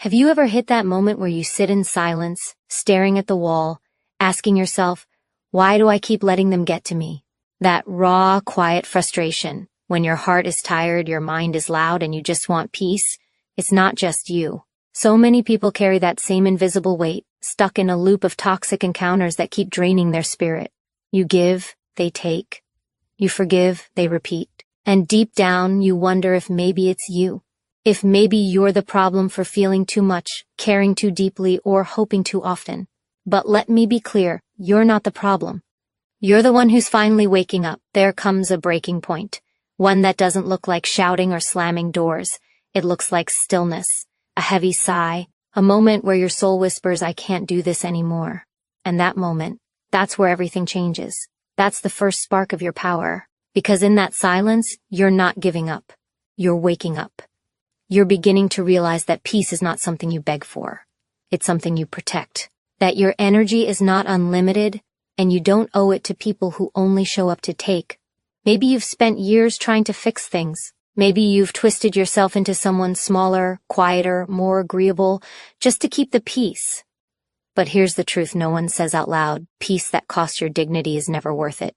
Have you ever hit that moment where you sit in silence, staring at the wall, asking yourself, why do I keep letting them get to me? That raw, quiet frustration, when your heart is tired, your mind is loud, and you just want peace. It's not just you. So many people carry that same invisible weight, stuck in a loop of toxic encounters that keep draining their spirit. You give, they take. You forgive, they repeat. And deep down, you wonder if maybe it's you. If maybe you're the problem for feeling too much, caring too deeply, or hoping too often. But let me be clear, you're not the problem. You're the one who's finally waking up. There comes a breaking point. One that doesn't look like shouting or slamming doors. It looks like stillness, a heavy sigh, a moment where your soul whispers, I can't do this anymore. And that moment, that's where everything changes. That's the first spark of your power. Because in that silence, you're not giving up. You're waking up. You're beginning to realize that peace is not something you beg for. It's something you protect. That your energy is not unlimited, and you don't owe it to people who only show up to take. Maybe you've spent years trying to fix things. Maybe you've twisted yourself into someone smaller, quieter, more agreeable, just to keep the peace. But here's the truth no one says out loud. Peace that costs your dignity is never worth it.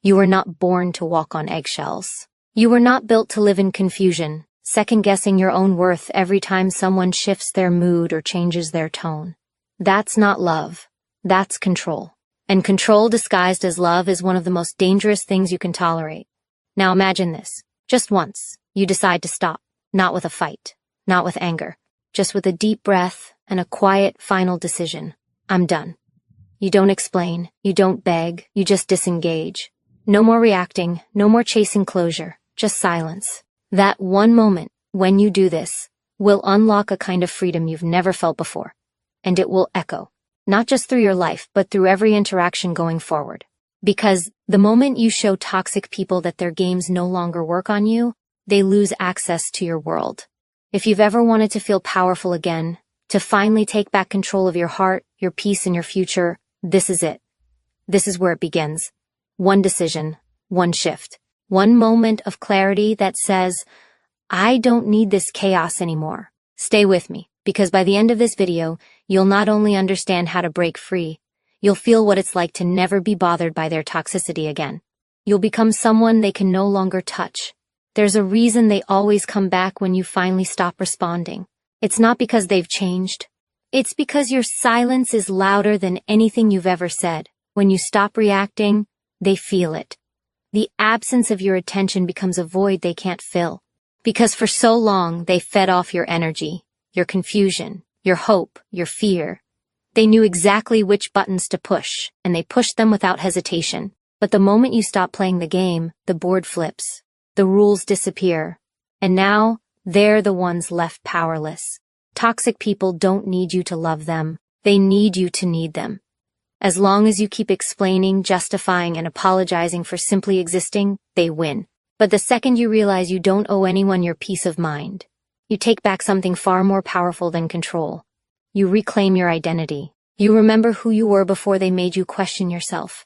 You were not born to walk on eggshells. You were not built to live in confusion, second-guessing your own worth every time someone shifts their mood or changes their tone. That's not love. That's control. And control disguised as love is one of the most dangerous things you can tolerate. Now imagine this. Just once, you decide to stop. Not with a fight. Not with anger. Just with a deep breath and a quiet, final decision. I'm done. You don't explain. You don't beg. You just disengage. No more reacting. No more chasing closure. Just silence. That one moment, when you do this, will unlock a kind of freedom you've never felt before. And it will echo. Not just through your life, but through every interaction going forward. Because the moment you show toxic people that their games no longer work on you, they lose access to your world. If you've ever wanted to feel powerful again, to finally take back control of your heart, your peace, and your future, this is it. This is where it begins. One decision, one shift, one moment of clarity that says, I don't need this chaos anymore. Stay with me, because by the end of this video, you'll not only understand how to break free, you'll feel what it's like to never be bothered by their toxicity again. You'll become someone they can no longer touch. There's a reason they always come back when you finally stop responding. It's not because they've changed. It's because your silence is louder than anything you've ever said. When you stop reacting, they feel it. The absence of your attention becomes a void they can't fill. Because for so long, they fed off your energy, your confusion, your hope, your fear. They knew exactly which buttons to push, and they pushed them without hesitation. But the moment you stop playing the game, the board flips. The rules disappear. And now, they're the ones left powerless. Toxic people don't need you to love them. They need you to need them. As long as you keep explaining, justifying, and apologizing for simply existing, they win. But the second you realize you don't owe anyone your peace of mind, you take back something far more powerful than control. You reclaim your identity. You remember who you were before they made you question yourself.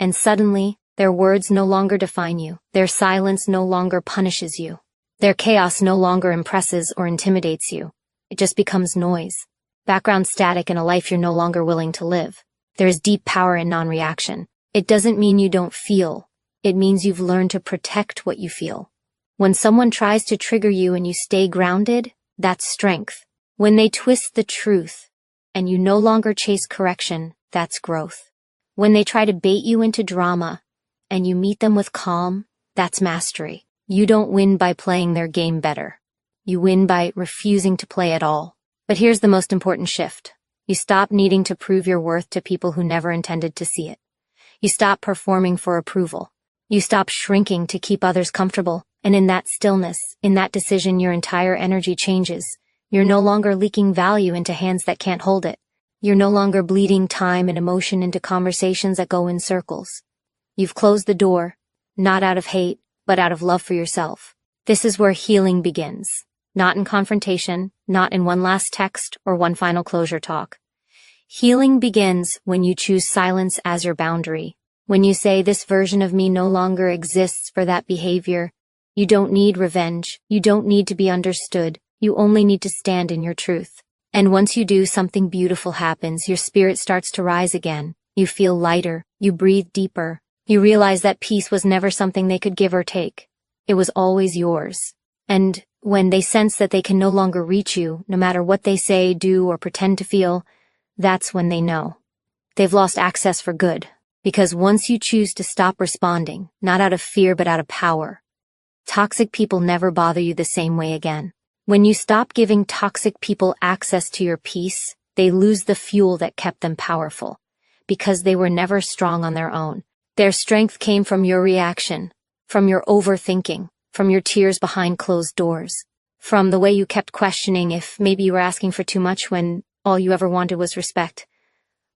And suddenly, their words no longer define you. Their silence no longer punishes you. Their chaos no longer impresses or intimidates you. It just becomes noise. Background static in a life you're no longer willing to live. There is deep power in non-reaction. It doesn't mean you don't feel. It means you've learned to protect what you feel. When someone tries to trigger you and you stay grounded, that's strength. When they twist the truth and you no longer chase correction, that's growth. When they try to bait you into drama and you meet them with calm, that's mastery. You don't win by playing their game better. You win by refusing to play at all. But here's the most important shift. You stop needing to prove your worth to people who never intended to see it. You stop performing for approval. You stop shrinking to keep others comfortable. And in that stillness, in that decision, your entire energy changes. You're no longer leaking value into hands that can't hold it. You're no longer bleeding time and emotion into conversations that go in circles. You've closed the door, not out of hate, but out of love for yourself. This is where healing begins. Not in confrontation, not in one last text or one final closure talk. Healing begins when you choose silence as your boundary. When you say, this version of me no longer exists for that behavior. You don't need revenge. You don't need to be understood. You only need to stand in your truth. And once you do, something beautiful happens. Your spirit starts to rise again. You feel lighter. You breathe deeper. You realize that peace was never something they could give or take. It was always yours. And when they sense that they can no longer reach you, no matter what they say, do, or pretend to feel, that's when they know. They've lost access for good. Because once you choose to stop responding, not out of fear but out of power, toxic people never bother you the same way again. When you stop giving toxic people access to your peace, they lose the fuel that kept them powerful. Because they were never strong on their own. Their strength came from your reaction, from your overthinking, from your tears behind closed doors, from the way you kept questioning if maybe you were asking for too much when all you ever wanted was respect.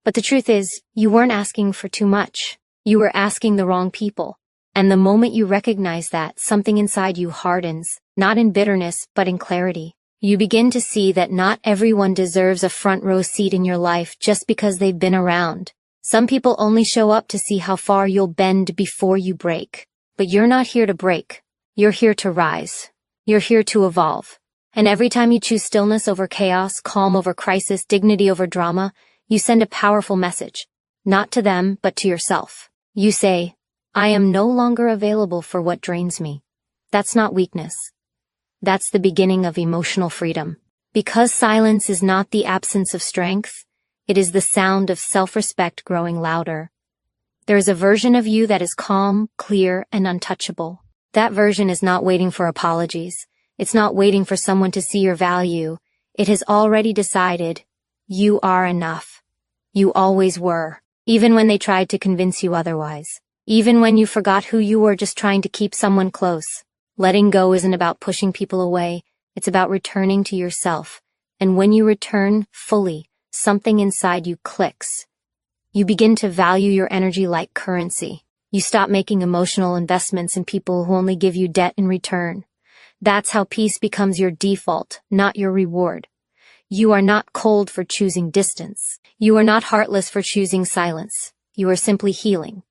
But the truth is, you weren't asking for too much. You were asking the wrong people. And the moment you recognize that, something inside you hardens, not in bitterness, but in clarity. You begin to see that not everyone deserves a front row seat in your life just because they've been around. Some people only show up to see how far you'll bend before you break. But you're not here to break. You're here to rise. You're here to evolve. And every time you choose stillness over chaos, calm over crisis, dignity over drama, you send a powerful message. Not to them, but to yourself. You say, I am no longer available for what drains me. That's not weakness. That's the beginning of emotional freedom. Because silence is not the absence of strength, it is the sound of self-respect growing louder. There is a version of you that is calm, clear, and untouchable. That version is not waiting for apologies. It's not waiting for someone to see your value. It has already decided, you are enough. You always were, even when they tried to convince you otherwise. Even when you forgot who you were just trying to keep someone close. Letting go isn't about pushing people away. It's about returning to yourself. And when you return fully, something inside you clicks. You begin to value your energy like currency. You stop making emotional investments in people who only give you debt in return. That's how peace becomes your default, not your reward. You are not cold for choosing distance. You are not heartless for choosing silence. You are simply healing.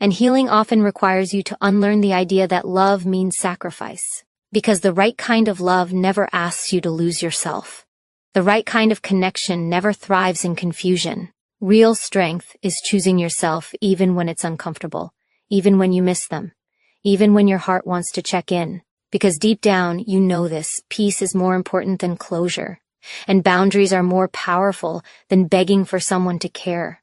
And healing often requires you to unlearn the idea that love means sacrifice. Because the right kind of love never asks you to lose yourself. The right kind of connection never thrives in confusion. Real strength is choosing yourself even when it's uncomfortable, even when you miss them, even when your heart wants to check in. Because deep down, you know this, peace is more important than closure. And boundaries are more powerful than begging for someone to care.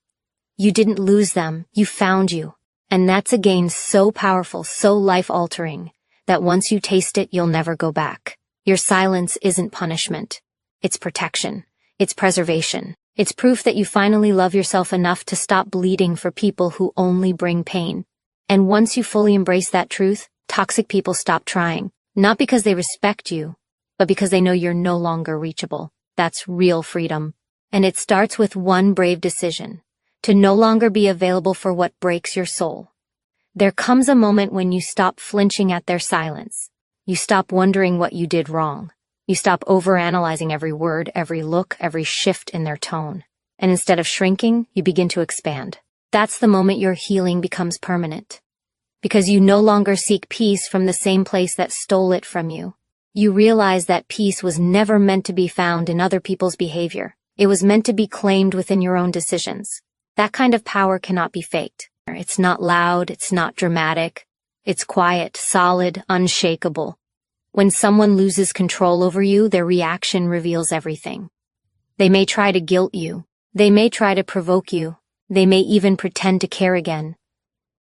You didn't lose them, you found you. And that's a gain so powerful, so life-altering, that once you taste it, you'll never go back. Your silence isn't punishment. It's protection. It's preservation. It's proof that you finally love yourself enough to stop bleeding for people who only bring pain. And once you fully embrace that truth, toxic people stop trying. Not because they respect you, but because they know you're no longer reachable. That's real freedom. And it starts with one brave decision. To no longer be available for what breaks your soul. There comes a moment when you stop flinching at their silence. You stop wondering what you did wrong. You stop overanalyzing every word, every look, every shift in their tone. And instead of shrinking, you begin to expand. That's the moment your healing becomes permanent. Because you no longer seek peace from the same place that stole it from you. You realize that peace was never meant to be found in other people's behavior. It was meant to be claimed within your own decisions. That kind of power cannot be faked. It's not loud, it's not dramatic. It's quiet, solid, unshakable. When someone loses control over you, their reaction reveals everything. They may try to guilt you. They may try to provoke you. They may even pretend to care again.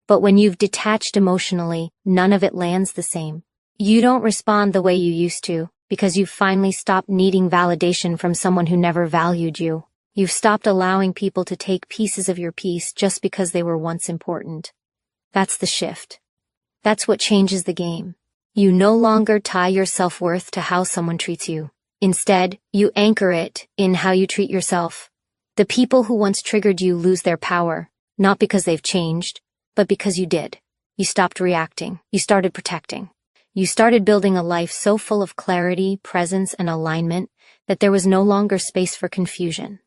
But when you've detached emotionally, none of it lands the same. You don't respond the way you used to, because you've finally stopped needing validation from someone who never valued you. You've stopped allowing people to take pieces of your peace just because they were once important. That's the shift. That's what changes the game. You no longer tie your self-worth to how someone treats you. Instead, you anchor it in how you treat yourself. The people who once triggered you lose their power, not because they've changed, but because you did. You stopped reacting. You started protecting. You started building a life so full of clarity, presence, and alignment that there was no longer space for confusion.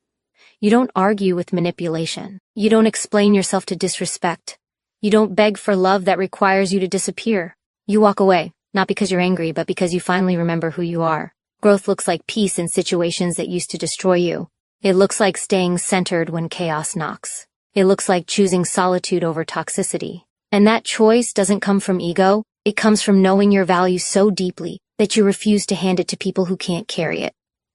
You don't argue with manipulation. You don't explain yourself to disrespect. You don't beg for love that requires you to disappear. You walk away, not because you're angry, but because you finally remember who you are. Growth looks like peace in situations that used to destroy you. It looks like staying centered when chaos knocks. It looks like choosing solitude over toxicity. And that choice doesn't come from ego. It comes from knowing your value so deeply that you refuse to hand it to people who can't carry it.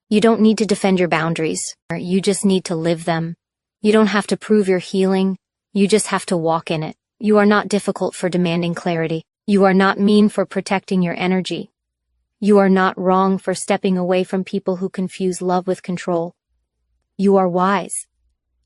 You don't need to defend your boundaries. You just need to live them. You don't have to prove your healing. You just have to walk in it. You are not difficult for demanding clarity. You are not mean for protecting your energy. You are not wrong for stepping away from people who confuse love with control. You are wise.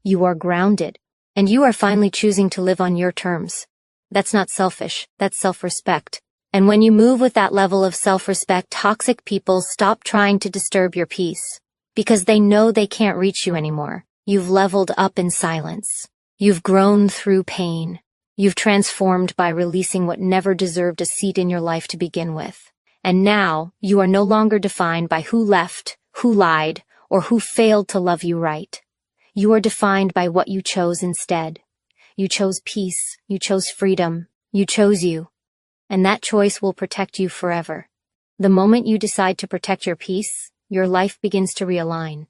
You are grounded. And you are finally choosing to live on your terms. That's not selfish. That's self-respect. And when you move with that level of self-respect, toxic people stop trying to disturb your peace. Because they know they can't reach you anymore. You've leveled up in silence. You've grown through pain. You've transformed by releasing what never deserved a seat in your life to begin with. And now, you are no longer defined by who left, who lied, or who failed to love you right. You are defined by what you chose instead. You chose peace. You chose freedom. You chose you. And that choice will protect you forever. The moment you decide to protect your peace, your life begins to realign.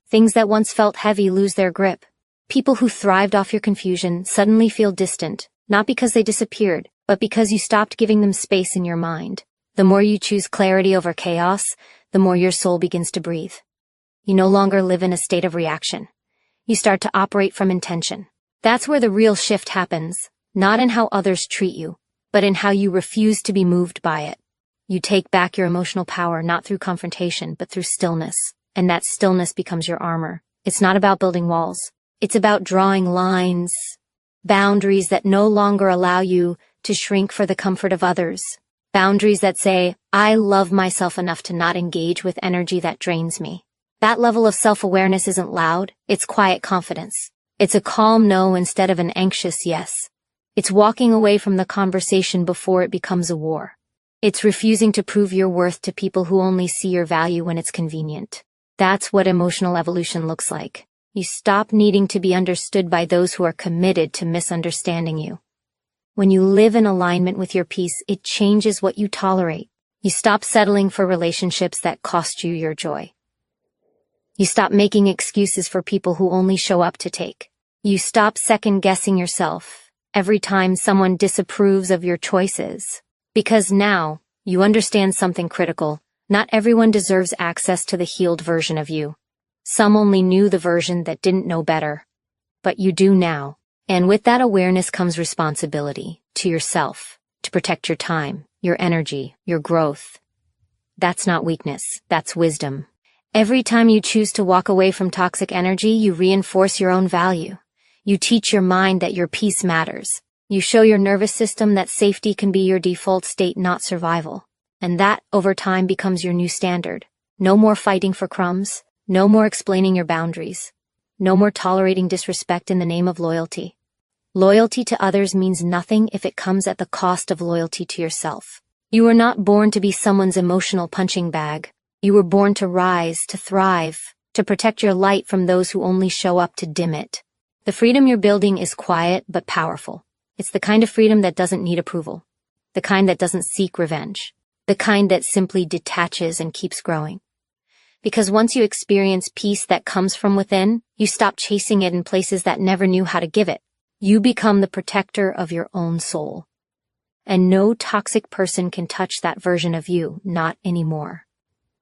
Things that once felt heavy lose their grip. People who thrived off your confusion suddenly feel distant, not because they disappeared, but because you stopped giving them space in your mind. The more you choose clarity over chaos, the more your soul begins to breathe. You no longer live in a state of reaction. You start to operate from intention. That's where the real shift happens, not in how others treat you, but in how you refuse to be moved by it. You take back your emotional power not through confrontation, but through stillness, and that stillness becomes your armor. It's not about building walls. It's about drawing lines, boundaries that no longer allow you to shrink for the comfort of others. Boundaries that say, I love myself enough to not engage with energy that drains me. That level of self-awareness isn't loud, it's quiet confidence. It's a calm no instead of an anxious yes. It's walking away from the conversation before it becomes a war. It's refusing to prove your worth to people who only see your value when it's convenient. That's what emotional evolution looks like. You stop needing to be understood by those who are committed to misunderstanding you. When you live in alignment with your peace, it changes what you tolerate. You stop settling for relationships that cost you your joy. You stop making excuses for people who only show up to take. You stop second-guessing yourself every time someone disapproves of your choices. Because now, you understand something critical. Not everyone deserves access to the healed version of you. Some only knew the version that didn't know better. But you do now. And with that awareness comes responsibility to yourself, to protect your time, your energy, your growth. That's not weakness, that's wisdom. Every time you choose to walk away from toxic energy, you reinforce your own value. You teach your mind that your peace matters. You show your nervous system that safety can be your default state, not survival. And that, over time, becomes your new standard. No more fighting for crumbs. No more explaining your boundaries. No more tolerating disrespect in the name of loyalty. Loyalty to others means nothing if it comes at the cost of loyalty to yourself. You were not born to be someone's emotional punching bag. You were born to rise, to thrive, to protect your light from those who only show up to dim it. The freedom you're building is quiet but powerful. It's the kind of freedom that doesn't need approval. The kind that doesn't seek revenge. The kind that simply detaches and keeps growing. Because once you experience peace that comes from within, you stop chasing it in places that never knew how to give it. You become the protector of your own soul. And no toxic person can touch that version of you, not anymore.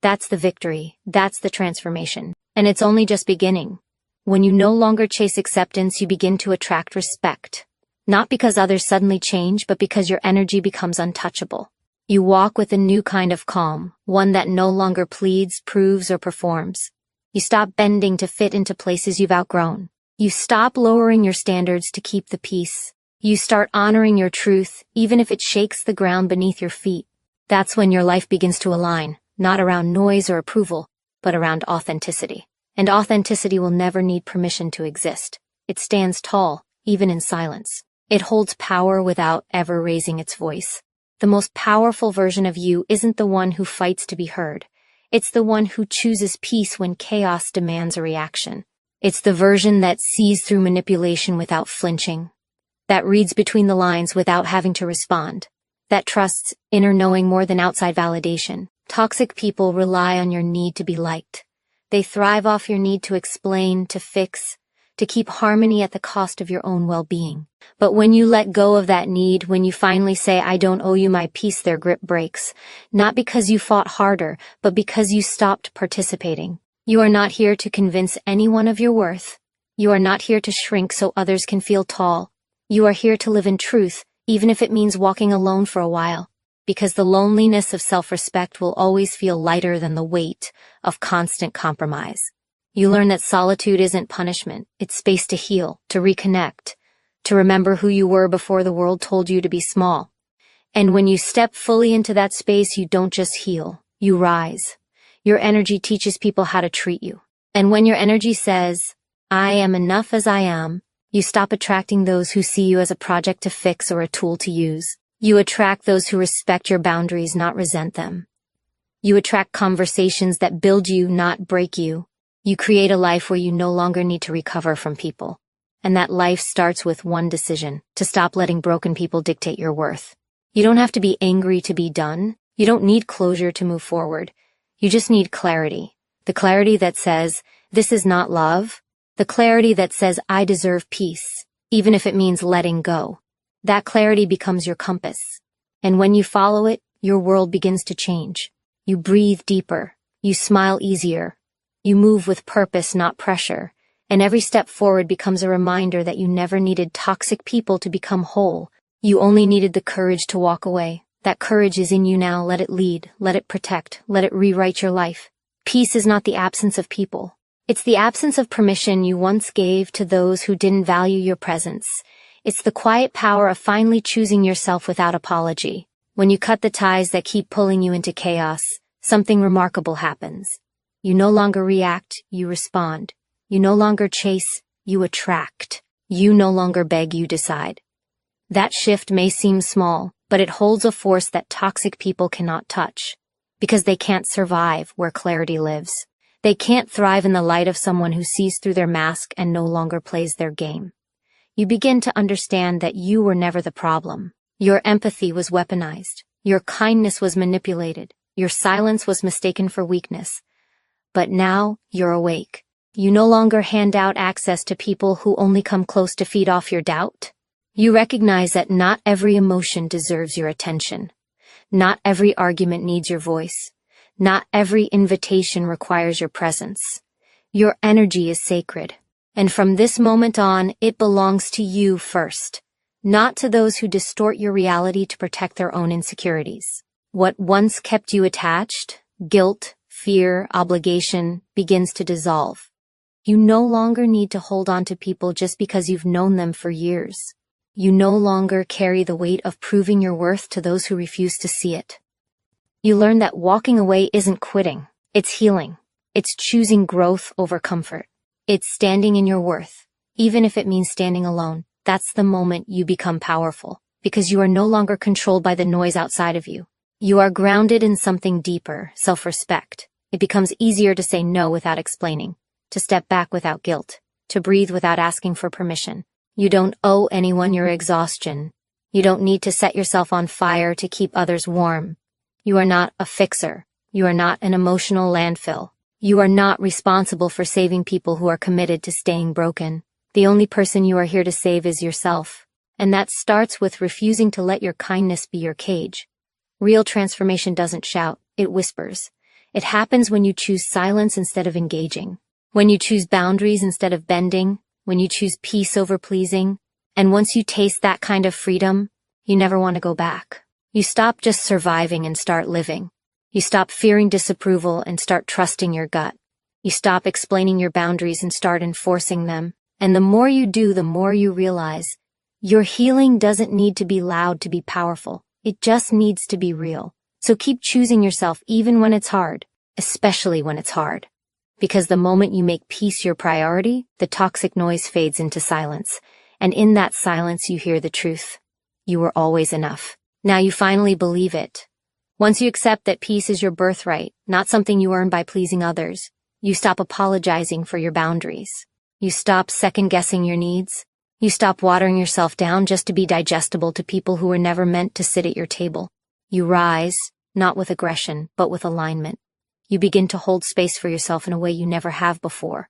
That's the victory. That's the transformation. And it's only just beginning. When you no longer chase acceptance, you begin to attract respect. Not because others suddenly change, but because your energy becomes untouchable. You walk with a new kind of calm, one that no longer pleads, proves, or performs. You stop bending to fit into places you've outgrown. You stop lowering your standards to keep the peace. You start honoring your truth, even if it shakes the ground beneath your feet. That's when your life begins to align, not around noise or approval, but around authenticity. And authenticity will never need permission to exist. It stands tall, even in silence. It holds power without ever raising its voice. The most powerful version of you isn't the one who fights to be heard. It's the one who chooses peace when chaos demands a reaction. It's the version that sees through manipulation without flinching. That reads between the lines without having to respond. That trusts inner knowing more than outside validation. Toxic people rely on your need to be liked. They thrive off your need to explain, to fix, to keep harmony at the cost of your own well-being. But when you let go of that need, when you finally say, I don't owe you my peace, their grip breaks. Not because you fought harder, but because you stopped participating. You are not here to convince anyone of your worth. You are not here to shrink so others can feel tall. You are here to live in truth, even if it means walking alone for a while. Because the loneliness of self-respect will always feel lighter than the weight of constant compromise. You learn that solitude isn't punishment, it's space to heal, to reconnect, to remember who you were before the world told you to be small. And when you step fully into that space, you don't just heal, you rise. Your energy teaches people how to treat you. And when your energy says, I am enough as I am, you stop attracting those who see you as a project to fix or a tool to use. You attract those who respect your boundaries, not resent them. You attract conversations that build you, not break you. You create a life where you no longer need to recover from people. And that life starts with one decision: to stop letting broken people dictate your worth. You don't have to be angry to be done. You don't need closure to move forward. You just need clarity. The clarity that says, this is not love. The clarity that says, I deserve peace, even if it means letting go. That clarity becomes your compass. And when you follow it, your world begins to change. You breathe deeper. You smile easier. You move with purpose, not pressure. And every step forward becomes a reminder that you never needed toxic people to become whole. You only needed the courage to walk away. That courage is in you now. Let it lead. Let it protect. Let it rewrite your life. Peace is not the absence of people. It's the absence of permission you once gave to those who didn't value your presence. It's the quiet power of finally choosing yourself without apology. When you cut the ties that keep pulling you into chaos, something remarkable happens. You no longer react, you respond. You no longer chase, you attract. You no longer beg, you decide. That shift may seem small, but it holds a force that toxic people cannot touch. Because they can't survive where clarity lives. They can't thrive in the light of someone who sees through their mask and no longer plays their game. You begin to understand that you were never the problem. Your empathy was weaponized. Your kindness was manipulated. Your silence was mistaken for weakness. But now, you're awake. You no longer hand out access to people who only come close to feed off your doubt. You recognize that not every emotion deserves your attention. Not every argument needs your voice. Not every invitation requires your presence. Your energy is sacred. And from this moment on, it belongs to you first, not to those who distort your reality to protect their own insecurities. What once kept you attached, guilt, fear, obligation, begins to dissolve. You no longer need to hold on to people just because you've known them for years. You no longer carry the weight of proving your worth to those who refuse to see it. You learn that walking away isn't quitting, it's healing. It's choosing growth over comfort. It's standing in your worth, even if it means standing alone. That's the moment you become powerful, because you are no longer controlled by the noise outside of you. You are grounded in something deeper, self-respect. It becomes easier to say no without explaining, to step back without guilt, to breathe without asking for permission. You don't owe anyone your exhaustion. You don't need to set yourself on fire to keep others warm. You are not a fixer. You are not an emotional landfill. You are not responsible for saving people who are committed to staying broken. The only person you are here to save is yourself. And that starts with refusing to let your kindness be your cage. Real transformation doesn't shout, it whispers. It happens when you choose silence instead of engaging. When you choose boundaries instead of bending. When you choose peace over pleasing. And once you taste that kind of freedom, you never want to go back. You stop just surviving and start living. You stop fearing disapproval and start trusting your gut. You stop explaining your boundaries and start enforcing them. And the more you do, the more you realize your healing doesn't need to be loud to be powerful. It just needs to be real. So keep choosing yourself even when it's hard, especially when it's hard. Because the moment you make peace your priority, the toxic noise fades into silence. And in that silence, you hear the truth. You were always enough. Now you finally believe it. Once you accept that peace is your birthright, not something you earn by pleasing others, you stop apologizing for your boundaries. You stop second-guessing your needs. You stop watering yourself down just to be digestible to people who were never meant to sit at your table. You rise, not with aggression, but with alignment. You begin to hold space for yourself in a way you never have before.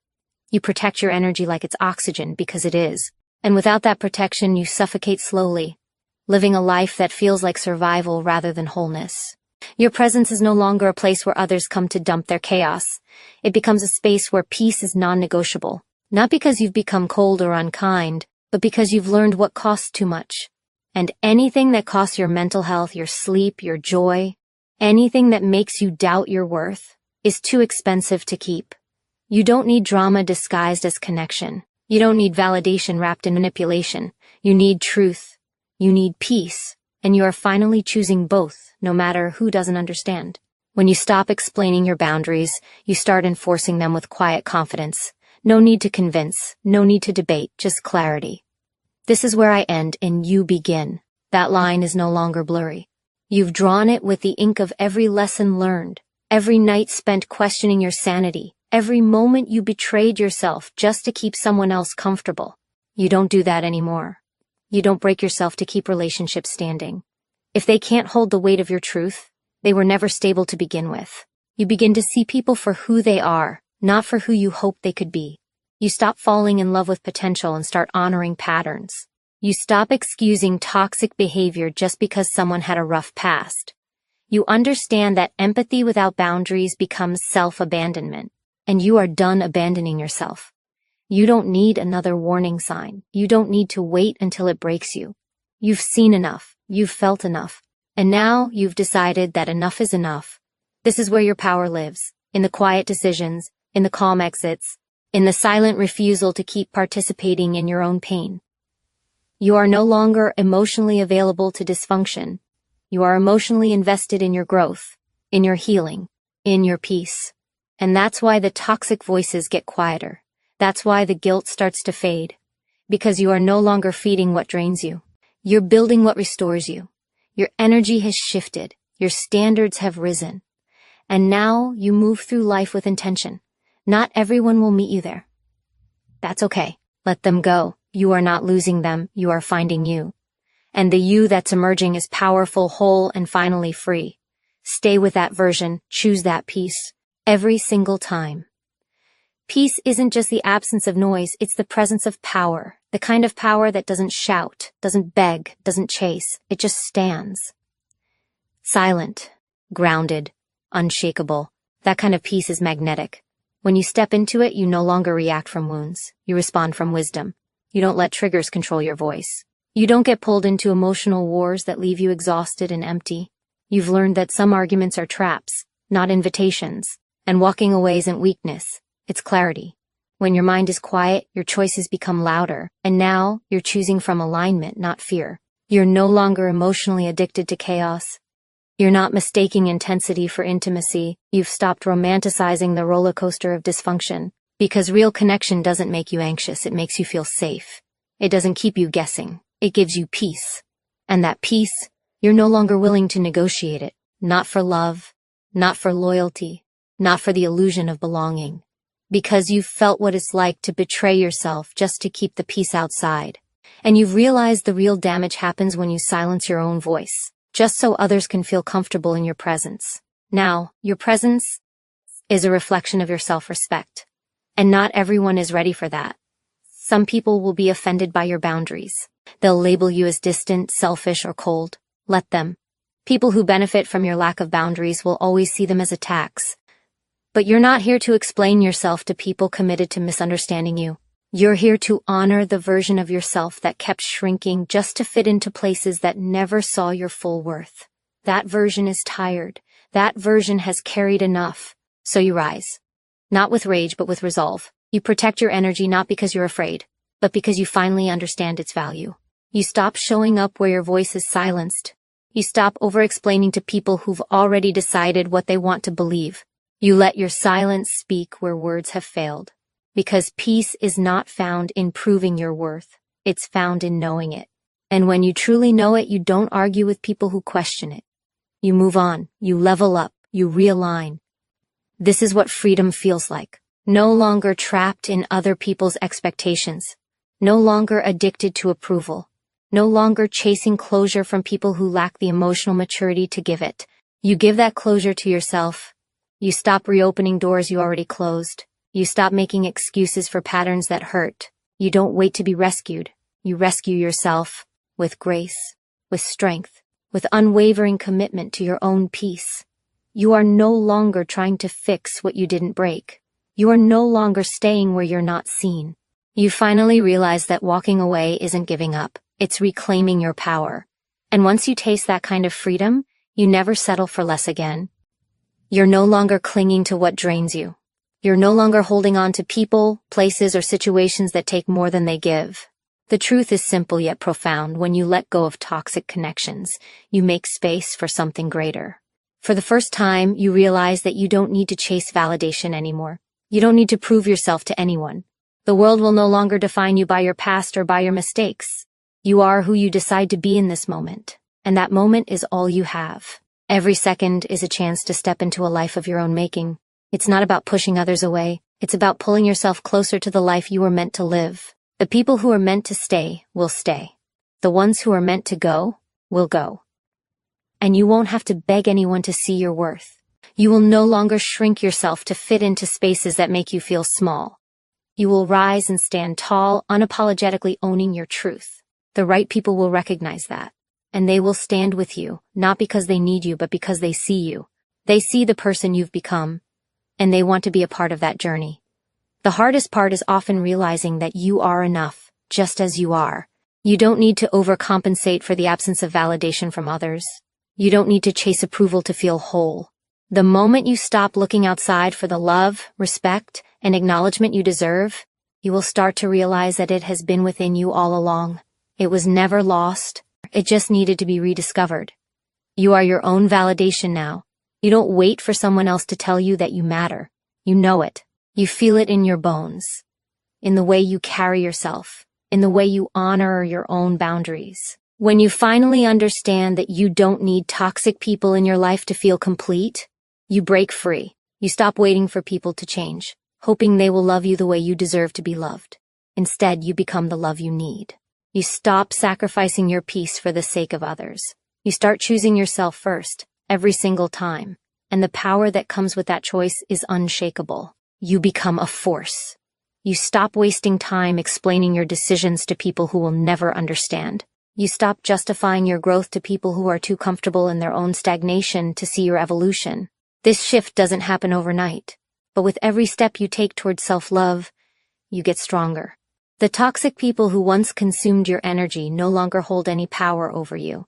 You protect your energy like it's oxygen, because it is. And without that protection, you suffocate slowly, living a life that feels like survival rather than wholeness. Your presence is no longer a place where others come to dump their chaos. It becomes a space where peace is non-negotiable. Not because you've become cold or unkind, but because you've learned what costs too much. And anything that costs your mental health, your sleep, your joy, anything that makes you doubt your worth, is too expensive to keep. You don't need drama disguised as connection. You don't need validation wrapped in manipulation. You need truth. You need peace. And you are finally choosing both, no matter who doesn't understand. When you stop explaining your boundaries, you start enforcing them with quiet confidence. No need to convince, no need to debate, just clarity. This is where I end and you begin. That line is no longer blurry. You've drawn it with the ink of every lesson learned, every night spent questioning your sanity, every moment you betrayed yourself just to keep someone else comfortable. You don't do that anymore. You don't break yourself to keep relationships standing. If they can't hold the weight of your truth, they were never stable to begin with. You begin to see people for who they are, not for who you hope they could be. You stop falling in love with potential and start honoring patterns. You stop excusing toxic behavior just because someone had a rough past. You understand that empathy without boundaries becomes self-abandonment, and you are done abandoning yourself. You don't need another warning sign. You don't need to wait until it breaks you. You've seen enough. You've felt enough. And now you've decided that enough is enough. This is where your power lives, in the quiet decisions, in the calm exits, in the silent refusal to keep participating in your own pain. You are no longer emotionally available to dysfunction. You are emotionally invested in your growth, in your healing, in your peace. And that's why the toxic voices get quieter. That's why the guilt starts to fade. Because you are no longer feeding what drains you. You're building what restores you. Your energy has shifted. Your standards have risen. And now you move through life with intention. Not everyone will meet you there. That's okay. Let them go. You are not losing them. You are finding you. And the you that's emerging is powerful, whole, and finally free. Stay with that version. Choose that peace. Every single time. Peace isn't just the absence of noise, it's the presence of power. The kind of power that doesn't shout, doesn't beg, doesn't chase. It just stands. Silent, grounded, unshakable. That kind of peace is magnetic. When you step into it, you no longer react from wounds. You respond from wisdom. You don't let triggers control your voice. You don't get pulled into emotional wars that leave you exhausted and empty. You've learned that some arguments are traps, not invitations. And walking away isn't weakness. It's clarity. When your mind is quiet, your choices become louder, and now you're choosing from alignment, not fear. You're no longer emotionally addicted to chaos. You're not mistaking intensity for intimacy. You've stopped romanticizing the roller coaster of dysfunction. Because real connection doesn't make you anxious, it makes you feel safe. It doesn't keep you guessing. It gives you peace. And that peace, you're no longer willing to negotiate it. Not for love, not for loyalty, not for the illusion of belonging. Because you've felt what it's like to betray yourself just to keep the peace outside. And you've realized the real damage happens when you silence your own voice, just so others can feel comfortable in your presence. Now, your presence is a reflection of your self-respect. And not everyone is ready for that. Some people will be offended by your boundaries. They'll label you as distant, selfish, or cold. Let them. People who benefit from your lack of boundaries will always see them as attacks. But you're not here to explain yourself to people committed to misunderstanding you. You're here to honor the version of yourself that kept shrinking just to fit into places that never saw your full worth. That version is tired. That version has carried enough. So you rise. Not with rage, but with resolve. You protect your energy not because you're afraid, but because you finally understand its value. You stop showing up where your voice is silenced. You stop over-explaining to people who've already decided what they want to believe. You let your silence speak where words have failed. Because peace is not found in proving your worth. It's found in knowing it. And when you truly know it, you don't argue with people who question it. You move on. You level up. You realign. This is what freedom feels like. No longer trapped in other people's expectations. No longer addicted to approval. No longer chasing closure from people who lack the emotional maturity to give it. You give that closure to yourself. You stop reopening doors you already closed. You stop making excuses for patterns that hurt. You don't wait to be rescued. You rescue yourself with grace, with strength, with unwavering commitment to your own peace. You are no longer trying to fix what you didn't break. You are no longer staying where you're not seen. You finally realize that walking away isn't giving up. It's reclaiming your power. And once you taste that kind of freedom, you never settle for less again. You're no longer clinging to what drains you. You're no longer holding on to people, places, or situations that take more than they give. The truth is simple yet profound. When you let go of toxic connections, you make space for something greater. For the first time, you realize that you don't need to chase validation anymore. You don't need to prove yourself to anyone. The world will no longer define you by your past or by your mistakes. You are who you decide to be in this moment, and that moment is all you have. Every second is a chance to step into a life of your own making. It's not about pushing others away. It's about pulling yourself closer to the life you were meant to live. The people who are meant to stay will stay. The ones who are meant to go will go. And you won't have to beg anyone to see your worth. You will no longer shrink yourself to fit into spaces that make you feel small. You will rise and stand tall, unapologetically owning your truth. The right people will recognize that. And they will stand with you, not because they need you, but because they see you. They see the person you've become, and they want to be a part of that journey. The hardest part is often realizing that you are enough, just as you are. You don't need to overcompensate for the absence of validation from others. You don't need to chase approval to feel whole. The moment you stop looking outside for the love, respect, and acknowledgement you deserve, you will start to realize that it has been within you all along. It was never lost. It just needed to be rediscovered. You are your own validation now. You don't wait for someone else to tell you that you matter. You know it. You feel it in your bones, in the way you carry yourself, in the way you honor your own boundaries. When you finally understand that you don't need toxic people in your life to feel complete, you break free. You stop waiting for people to change, hoping they will love you the way you deserve to be loved. Instead, you become the love you need. You stop sacrificing your peace for the sake of others. You start choosing yourself first, every single time. And the power that comes with that choice is unshakable. You become a force. You stop wasting time explaining your decisions to people who will never understand. You stop justifying your growth to people who are too comfortable in their own stagnation to see your evolution. This shift doesn't happen overnight, but with every step you take towards self-love, you get stronger. The toxic people who once consumed your energy no longer hold any power over you.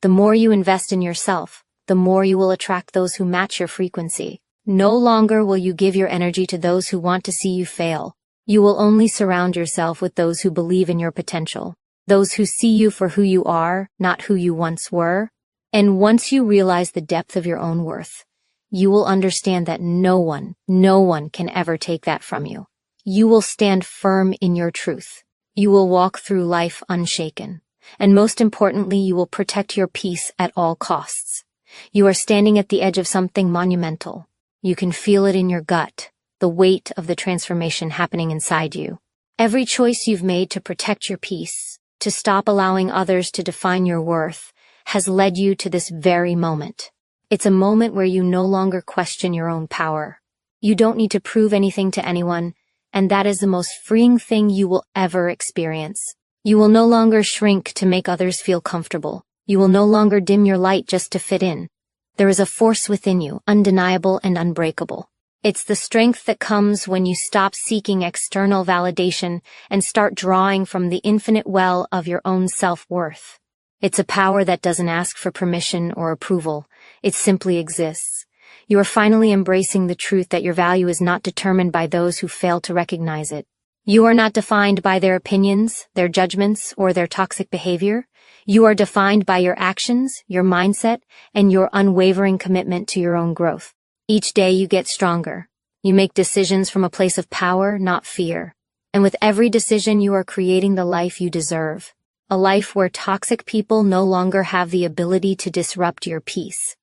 The more you invest in yourself, the more you will attract those who match your frequency. No longer will you give your energy to those who want to see you fail. You will only surround yourself with those who believe in your potential, those who see you for who you are, not who you once were. And once you realize the depth of your own worth, you will understand that no one can ever take that from you. You will stand firm in your truth. You will walk through life unshaken. And most importantly, you will protect your peace at all costs. You are standing at the edge of something monumental. You can feel it in your gut, the weight of the transformation happening inside you. Every choice you've made to protect your peace, to stop allowing others to define your worth, has led you to this very moment. It's a moment where you no longer question your own power. You don't need to prove anything to anyone, and that is the most freeing thing you will ever experience. You will no longer shrink to make others feel comfortable. You will no longer dim your light just to fit in. There is a force within you, undeniable and unbreakable. It's the strength that comes when you stop seeking external validation and start drawing from the infinite well of your own self-worth. It's a power that doesn't ask for permission or approval. It simply exists. You are finally embracing the truth that your value is not determined by those who fail to recognize it. You are not defined by their opinions, their judgments, or their toxic behavior. You are defined by your actions, your mindset, and your unwavering commitment to your own growth. Each day you get stronger. You make decisions from a place of power, not fear. And with every decision you are creating the life you deserve. A life where toxic people no longer have the ability to disrupt your peace.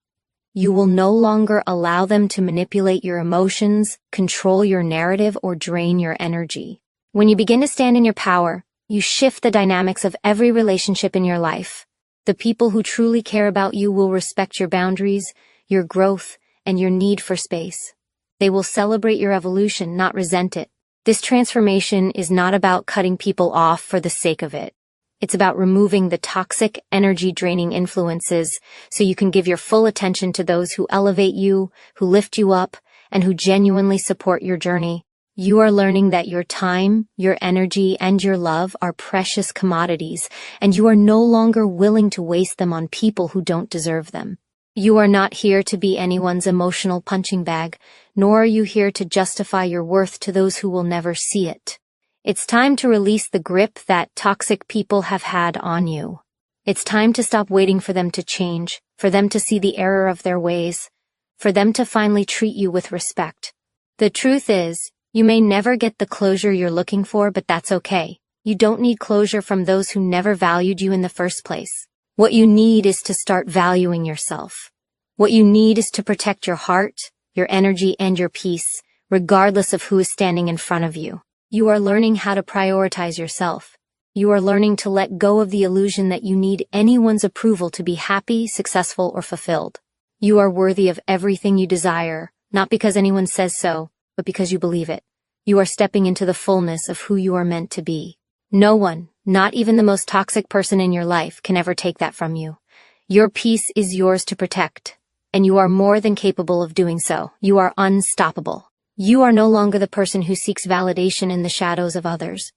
You will no longer allow them to manipulate your emotions, control your narrative, or drain your energy. When you begin to stand in your power, you shift the dynamics of every relationship in your life. The people who truly care about you will respect your boundaries, your growth, and your need for space. They will celebrate your evolution, not resent it. This transformation is not about cutting people off for the sake of it. It's about removing the toxic, energy-draining influences so you can give your full attention to those who elevate you, who lift you up, and who genuinely support your journey. You are learning that your time, your energy, and your love are precious commodities, and you are no longer willing to waste them on people who don't deserve them. You are not here to be anyone's emotional punching bag, nor are you here to justify your worth to those who will never see it. It's time to release the grip that toxic people have had on you. It's time to stop waiting for them to change, for them to see the error of their ways, for them to finally treat you with respect. The truth is, you may never get the closure you're looking for, but that's okay. You don't need closure from those who never valued you in the first place. What you need is to start valuing yourself. What you need is to protect your heart, your energy, and your peace, regardless of who is standing in front of you. You are learning how to prioritize yourself. You are learning to let go of the illusion that you need anyone's approval to be happy, successful, or fulfilled. You are worthy of everything you desire, not because anyone says so, but because you believe it. You are stepping into the fullness of who you are meant to be. No one, not even the most toxic person in your life, can ever take that from you. Your peace is yours to protect, and you are more than capable of doing so. You are unstoppable. You are no longer the person who seeks validation in the shadows of others.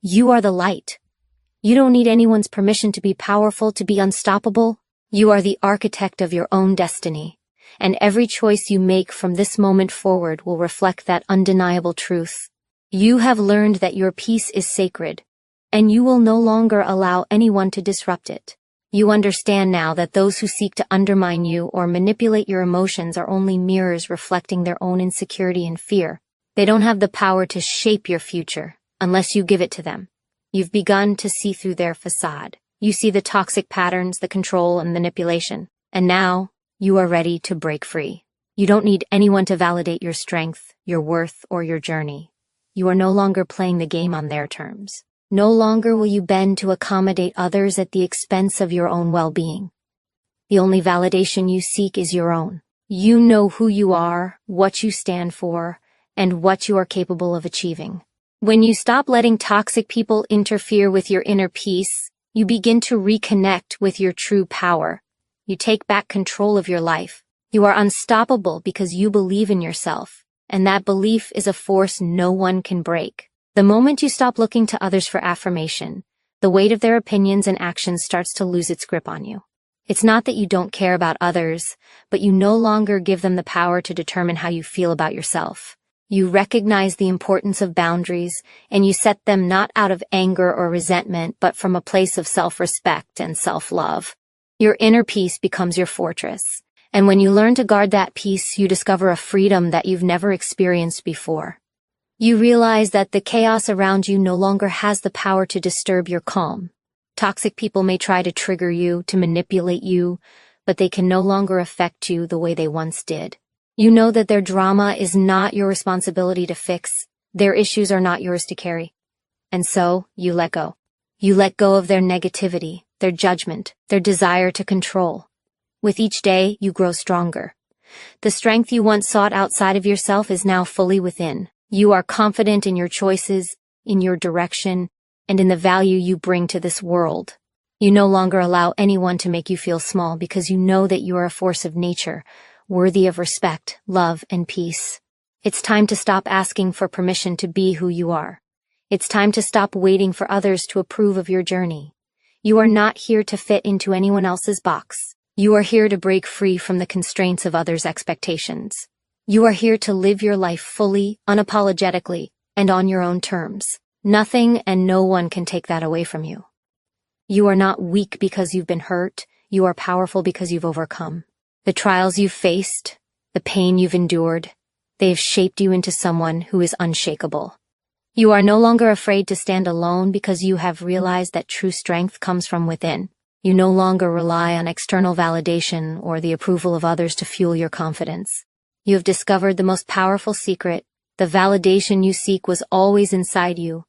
You are the light. You don't need anyone's permission to be powerful, to be unstoppable. You are the architect of your own destiny, and every choice you make from this moment forward will reflect that undeniable truth. You have learned that your peace is sacred, and you will no longer allow anyone to disrupt it. You understand now that those who seek to undermine you or manipulate your emotions are only mirrors reflecting their own insecurity and fear. They don't have the power to shape your future unless you give it to them. You've begun to see through their facade. You see the toxic patterns, the control and manipulation, and now you are ready to break free. You don't need anyone to validate your strength, your worth, or your journey. You are no longer playing the game on their terms. No longer will you bend to accommodate others at the expense of your own well-being. The only validation you seek is your own. You know who you are, what you stand for, and what you are capable of achieving. When you stop letting toxic people interfere with your inner peace, you begin to reconnect with your true power. You take back control of your life. You are unstoppable because you believe in yourself, and that belief is a force no one can break. The moment you stop looking to others for affirmation, the weight of their opinions and actions starts to lose its grip on you. It's not that you don't care about others, but you no longer give them the power to determine how you feel about yourself. You recognize the importance of boundaries, and you set them not out of anger or resentment, but from a place of self-respect and self-love. Your inner peace becomes your fortress, and when you learn to guard that peace, you discover a freedom that you've never experienced before. You realize that the chaos around you no longer has the power to disturb your calm. Toxic people may try to trigger you, to manipulate you, but they can no longer affect you the way they once did. You know that their drama is not your responsibility to fix. Their issues are not yours to carry. And so, you let go. You let go of their negativity, their judgment, their desire to control. With each day, you grow stronger. The strength you once sought outside of yourself is now fully within. You are confident in your choices, in your direction, and in the value you bring to this world. You no longer allow anyone to make you feel small because you know that you are a force of nature, worthy of respect, love, and peace. It's time to stop asking for permission to be who you are. It's time to stop waiting for others to approve of your journey. You are not here to fit into anyone else's box. You are here to break free from the constraints of others' expectations. You are here to live your life fully, unapologetically, and on your own terms. Nothing and no one can take that away from you. You are not weak because you've been hurt. You are powerful because you've overcome. The trials you've faced, the pain you've endured, they have shaped you into someone who is unshakable. You are no longer afraid to stand alone because you have realized that true strength comes from within. You no longer rely on external validation or the approval of others to fuel your confidence. You have discovered the most powerful secret. The validation you seek was always inside you.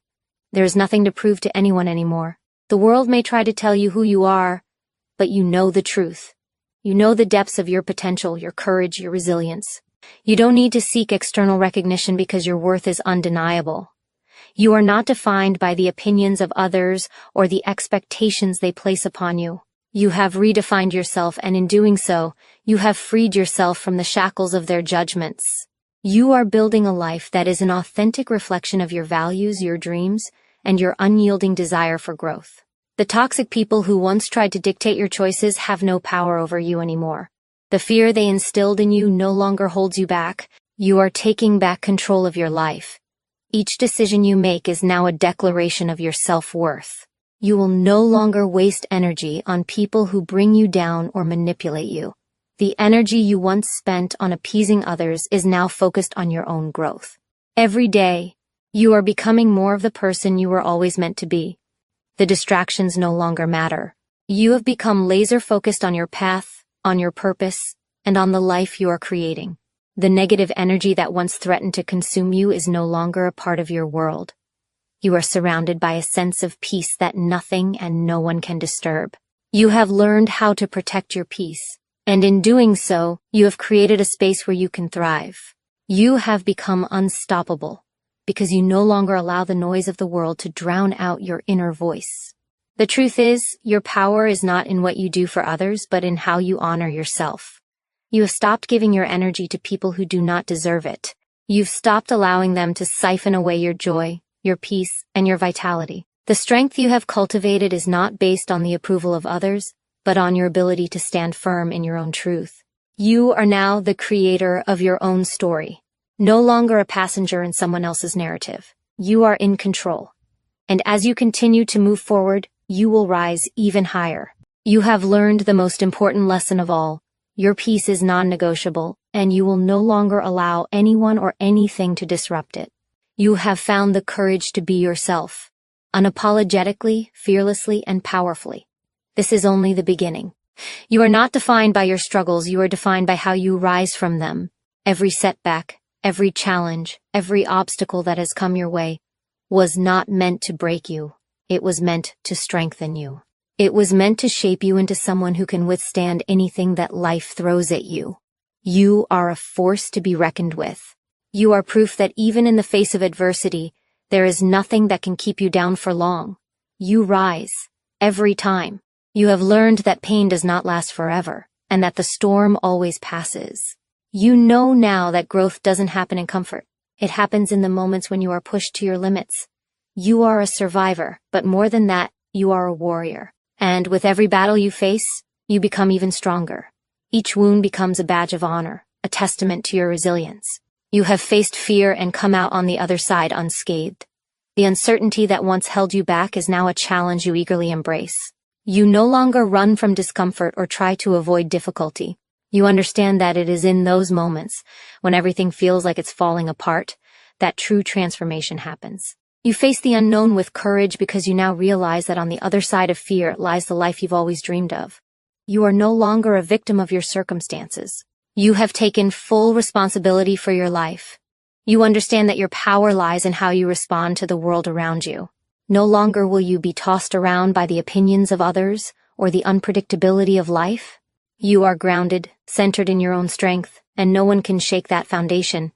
There is nothing to prove to anyone anymore. The world may try to tell you who you are, but you know the truth. You know the depths of your potential, your courage, your resilience. You don't need to seek external recognition because your worth is undeniable. You are not defined by the opinions of others or the expectations they place upon you. You have redefined yourself, and in doing so, you have freed yourself from the shackles of their judgments. You are building a life that is an authentic reflection of your values, your dreams, and your unyielding desire for growth. The toxic people who once tried to dictate your choices have no power over you anymore. The fear they instilled in you no longer holds you back. You are taking back control of your life. Each decision you make is now a declaration of your self-worth. You will no longer waste energy on people who bring you down or manipulate you. The energy you once spent on appeasing others is now focused on your own growth. Every day, you are becoming more of the person you were always meant to be. The distractions no longer matter. You have become laser-focused on your path, on your purpose, and on the life you are creating. The negative energy that once threatened to consume you is no longer a part of your world. You are surrounded by a sense of peace that nothing and no one can disturb. You have learned how to protect your peace, and in doing so, you have created a space where you can thrive. You have become unstoppable, because you no longer allow the noise of the world to drown out your inner voice. The truth is, your power is not in what you do for others, but in how you honor yourself. You have stopped giving your energy to people who do not deserve it. You've stopped allowing them to siphon away your joy, your peace, and your vitality. The strength you have cultivated is not based on the approval of others, but on your ability to stand firm in your own truth. You are now the creator of your own story. No longer a passenger in someone else's narrative. You are in control. And as you continue to move forward, you will rise even higher. You have learned the most important lesson of all. Your peace is non-negotiable, and you will no longer allow anyone or anything to disrupt it. You have found the courage to be yourself, unapologetically, fearlessly, and powerfully. This is only the beginning. You are not defined by your struggles, you are defined by how you rise from them. Every setback, every challenge, every obstacle that has come your way was not meant to break you. It was meant to strengthen you. It was meant to shape you into someone who can withstand anything that life throws at you. You are a force to be reckoned with. You are proof that even in the face of adversity, there is nothing that can keep you down for long. You rise, every time. You have learned that pain does not last forever, and that the storm always passes. You know now that growth doesn't happen in comfort. It happens in the moments when you are pushed to your limits. You are a survivor, but more than that, you are a warrior. And with every battle you face, you become even stronger. Each wound becomes a badge of honor, a testament to your resilience. You have faced fear and come out on the other side unscathed. The uncertainty that once held you back is now a challenge you eagerly embrace. You no longer run from discomfort or try to avoid difficulty. You understand that it is in those moments, when everything feels like it's falling apart, that true transformation happens. You face the unknown with courage because you now realize that on the other side of fear lies the life you've always dreamed of. You are no longer a victim of your circumstances. You have taken full responsibility for your life. You understand that your power lies in how you respond to the world around you. No longer will you be tossed around by the opinions of others or the unpredictability of life. You are grounded, centered in your own strength, and no one can shake that foundation.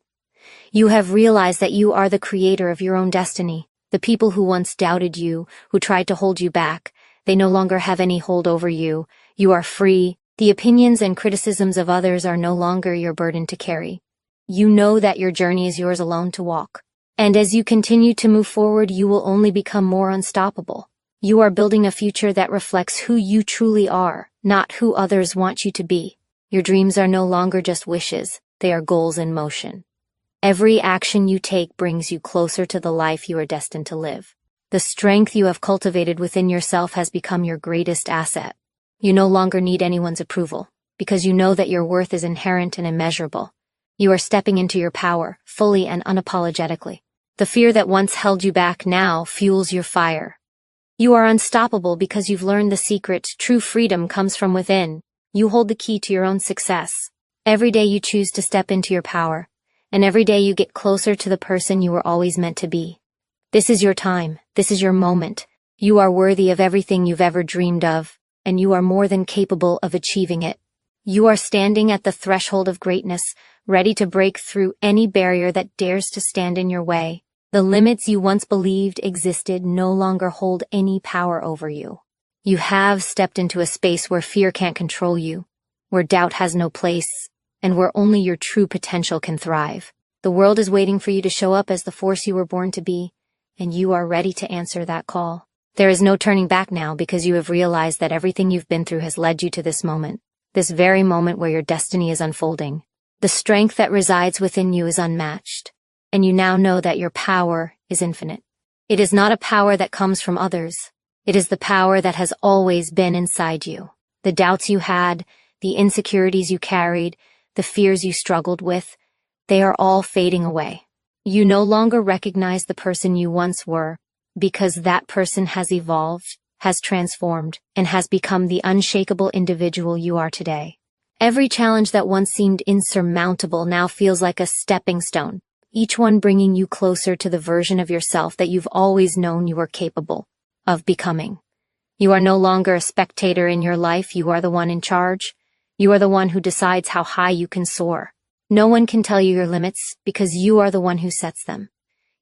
You have realized that you are the creator of your own destiny. The people who once doubted you, who tried to hold you back, they no longer have any hold over you. You are free. The opinions and criticisms of others are no longer your burden to carry. You know that your journey is yours alone to walk. And as you continue to move forward, you will only become more unstoppable. You are building a future that reflects who you truly are, not who others want you to be. Your dreams are no longer just wishes, they are goals in motion. Every action you take brings you closer to the life you are destined to live. The strength you have cultivated within yourself has become your greatest asset. You no longer need anyone's approval, because you know that your worth is inherent and immeasurable. You are stepping into your power, fully and unapologetically. The fear that once held you back now fuels your fire. You are unstoppable because you've learned the secret. True freedom comes from within. You hold the key to your own success. Every day you choose to step into your power, and every day you get closer to the person you were always meant to be. This is your time. This is your moment. You are worthy of everything you've ever dreamed of, and you are more than capable of achieving it. You are standing at the threshold of greatness, ready to break through any barrier that dares to stand in your way. The limits you once believed existed no longer hold any power over you. You have stepped into a space where fear can't control you, where doubt has no place, and where only your true potential can thrive. The world is waiting for you to show up as the force you were born to be, and you are ready to answer that call. There is no turning back now because you have realized that everything you've been through has led you to this moment, this very moment where your destiny is unfolding. The strength that resides within you is unmatched, and you now know that your power is infinite. It is not a power that comes from others. It is the power that has always been inside you. The doubts you had, the insecurities you carried, the fears you struggled with, they are all fading away. You no longer recognize the person you once were, because that person has evolved, has transformed, and has become the unshakable individual you are today. Every challenge that once seemed insurmountable now feels like a stepping stone, each one bringing you closer to the version of yourself that you've always known you were capable of becoming. You are no longer a spectator in your life, you are the one in charge. You are the one who decides how high you can soar. No one can tell you your limits because you are the one who sets them.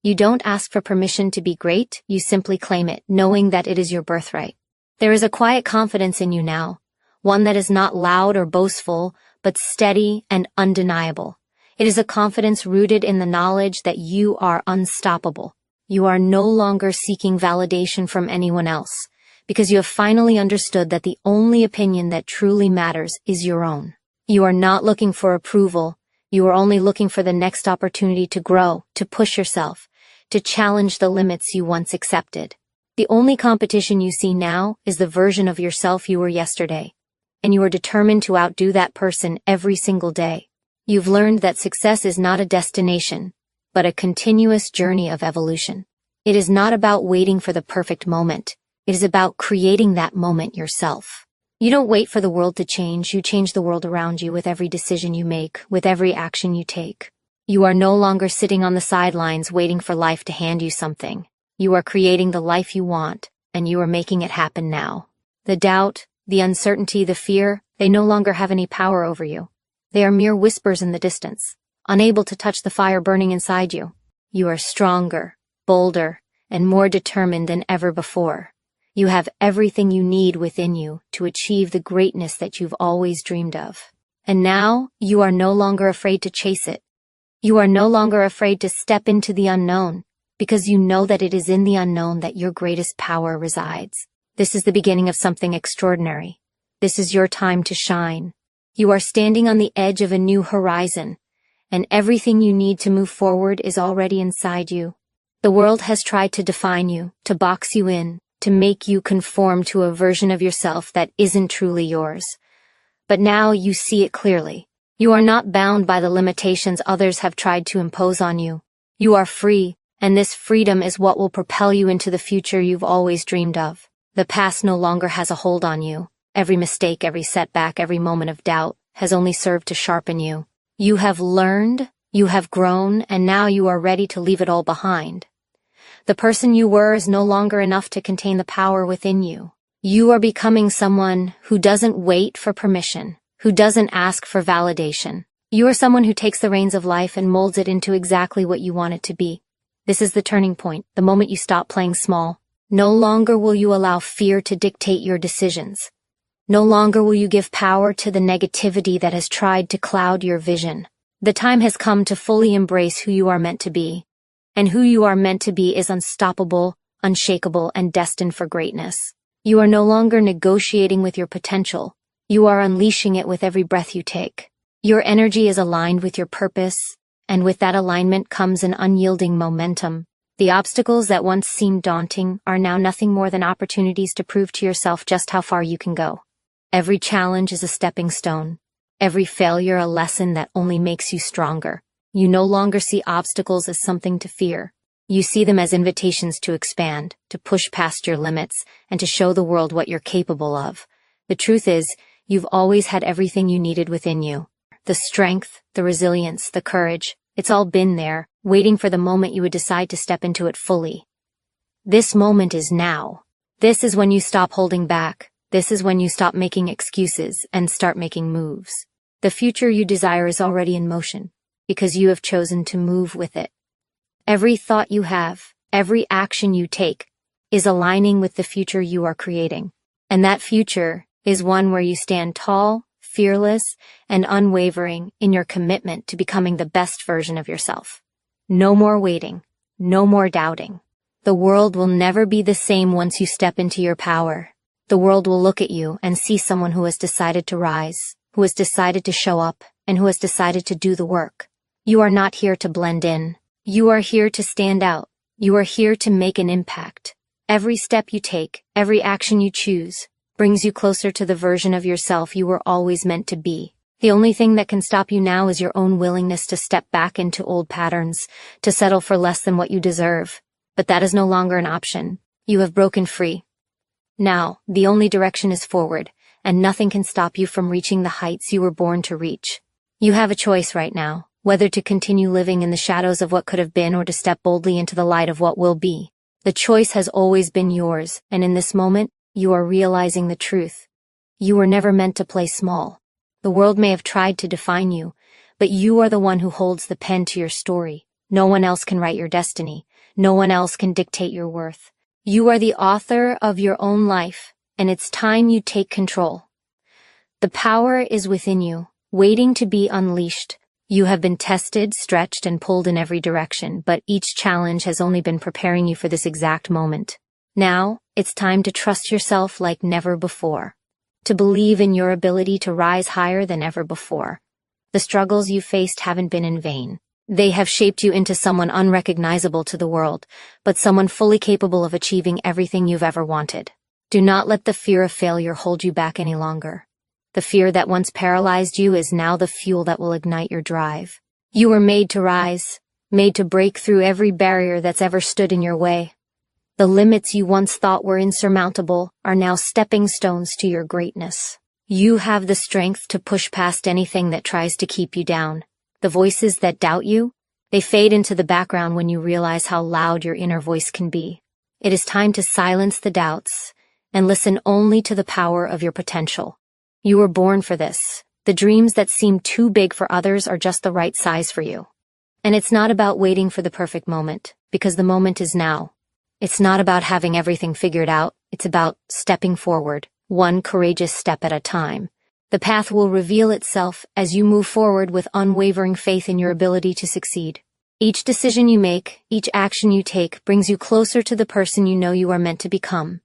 You don't ask for permission to be great, you simply claim it, knowing that it is your birthright. There is a quiet confidence in you now, one that is not loud or boastful, but steady and undeniable. It is a confidence rooted in the knowledge that you are unstoppable. You are no longer seeking validation from anyone else, because you have finally understood that the only opinion that truly matters is your own. You are not looking for approval, you are only looking for the next opportunity to grow, to push yourself, to challenge the limits you once accepted. The only competition you see now is the version of yourself you were yesterday, and you are determined to outdo that person every single day. You've learned that success is not a destination, but a continuous journey of evolution. It is not about waiting for the perfect moment. It is about creating that moment yourself. You don't wait for the world to change, you change the world around you with every decision you make, with every action you take. You are no longer sitting on the sidelines waiting for life to hand you something. You are creating the life you want, and you are making it happen now. The doubt, the uncertainty, the fear, they no longer have any power over you. They are mere whispers in the distance, unable to touch the fire burning inside you. You are stronger, bolder, and more determined than ever before. You have everything you need within you to achieve the greatness that you've always dreamed of. And now, you are no longer afraid to chase it. You are no longer afraid to step into the unknown, because you know that it is in the unknown that your greatest power resides. This is the beginning of something extraordinary. This is your time to shine. You are standing on the edge of a new horizon, and everything you need to move forward is already inside you. The world has tried to define you, to box you in, to make you conform to a version of yourself that isn't truly yours. But now you see it clearly. You are not bound by the limitations others have tried to impose on you. You are free, and this freedom is what will propel you into the future you've always dreamed of. The past no longer has a hold on you. Every mistake, every setback, every moment of doubt has only served to sharpen you. You have learned, you have grown, and now you are ready to leave it all behind. The person you were is no longer enough to contain the power within you. You are becoming someone who doesn't wait for permission, who doesn't ask for validation. You are someone who takes the reins of life and molds it into exactly what you want it to be. This is the turning point, the moment you stop playing small. No longer will you allow fear to dictate your decisions. No longer will you give power to the negativity that has tried to cloud your vision. The time has come to fully embrace who you are meant to be. And who you are meant to be is unstoppable, unshakable, and destined for greatness. You are no longer negotiating with your potential. You are unleashing it with every breath you take. Your energy is aligned with your purpose, and with that alignment comes an unyielding momentum. The obstacles that once seemed daunting are now nothing more than opportunities to prove to yourself just how far you can go. Every challenge is a stepping stone. Every failure a lesson that only makes you stronger. You no longer see obstacles as something to fear. You see them as invitations to expand, to push past your limits, and to show the world what you're capable of. The truth is, you've always had everything you needed within you. The strength, the resilience, the courage, it's all been there, waiting for the moment you would decide to step into it fully. This moment is now. This is when you stop holding back. This is when you stop making excuses and start making moves. The future you desire is already in motion, because you have chosen to move with it. Every thought you have, every action you take, is aligning with the future you are creating. And that future is one where you stand tall, fearless, and unwavering in your commitment to becoming the best version of yourself. No more waiting, no more doubting. The world will never be the same once you step into your power. The world will look at you and see someone who has decided to rise, who has decided to show up, and who has decided to do the work. You are not here to blend in. You are here to stand out. You are here to make an impact. Every step you take, every action you choose, brings you closer to the version of yourself you were always meant to be. The only thing that can stop you now is your own willingness to step back into old patterns, to settle for less than what you deserve. But that is no longer an option. You have broken free. Now, the only direction is forward, and nothing can stop you from reaching the heights you were born to reach. You have a choice right now, whether to continue living in the shadows of what could have been or to step boldly into the light of what will be. The choice has always been yours, and in this moment, you are realizing the truth. You were never meant to play small. The world may have tried to define you, but you are the one who holds the pen to your story. No one else can write your destiny. No one else can dictate your worth. You are the author of your own life, and it's time you take control. The power is within you, waiting to be unleashed. You have been tested, stretched, and pulled in every direction, but each challenge has only been preparing you for this exact moment. Now, it's time to trust yourself like never before. To believe in your ability to rise higher than ever before. The struggles you faced haven't been in vain. They have shaped you into someone unrecognizable to the world, but someone fully capable of achieving everything you've ever wanted. Do not let the fear of failure hold you back any longer. The fear that once paralyzed you is now the fuel that will ignite your drive. You were made to rise, made to break through every barrier that's ever stood in your way. The limits you once thought were insurmountable are now stepping stones to your greatness. You have the strength to push past anything that tries to keep you down. The voices that doubt you, they fade into the background when you realize how loud your inner voice can be. It is time to silence the doubts and listen only to the power of your potential. You were born for this. The dreams that seem too big for others are just the right size for you. And it's not about waiting for the perfect moment, because the moment is now. It's not about having everything figured out. It's about stepping forward, one courageous step at a time. The path will reveal itself as you move forward with unwavering faith in your ability to succeed. Each decision you make, each action you take, brings you closer to the person you know you are meant to become.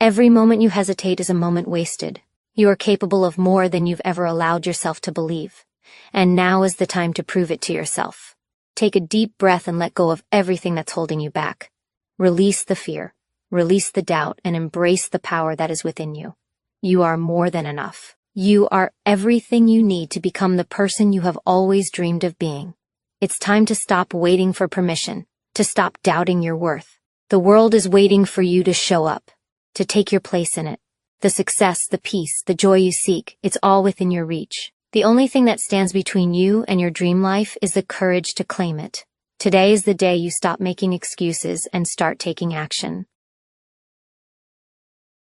Every moment you hesitate is a moment wasted. You are capable of more than you've ever allowed yourself to believe. And now is the time to prove it to yourself. Take a deep breath and let go of everything that's holding you back. Release the fear, release the doubt, and embrace the power that is within you. You are more than enough. You are everything you need to become the person you have always dreamed of being. It's time to stop waiting for permission, to stop doubting your worth. The world is waiting for you to show up, to take your place in it. The success, the peace, the joy you seek, it's all within your reach. The only thing that stands between you and your dream life is the courage to claim it. Today is the day you stop making excuses and start taking action.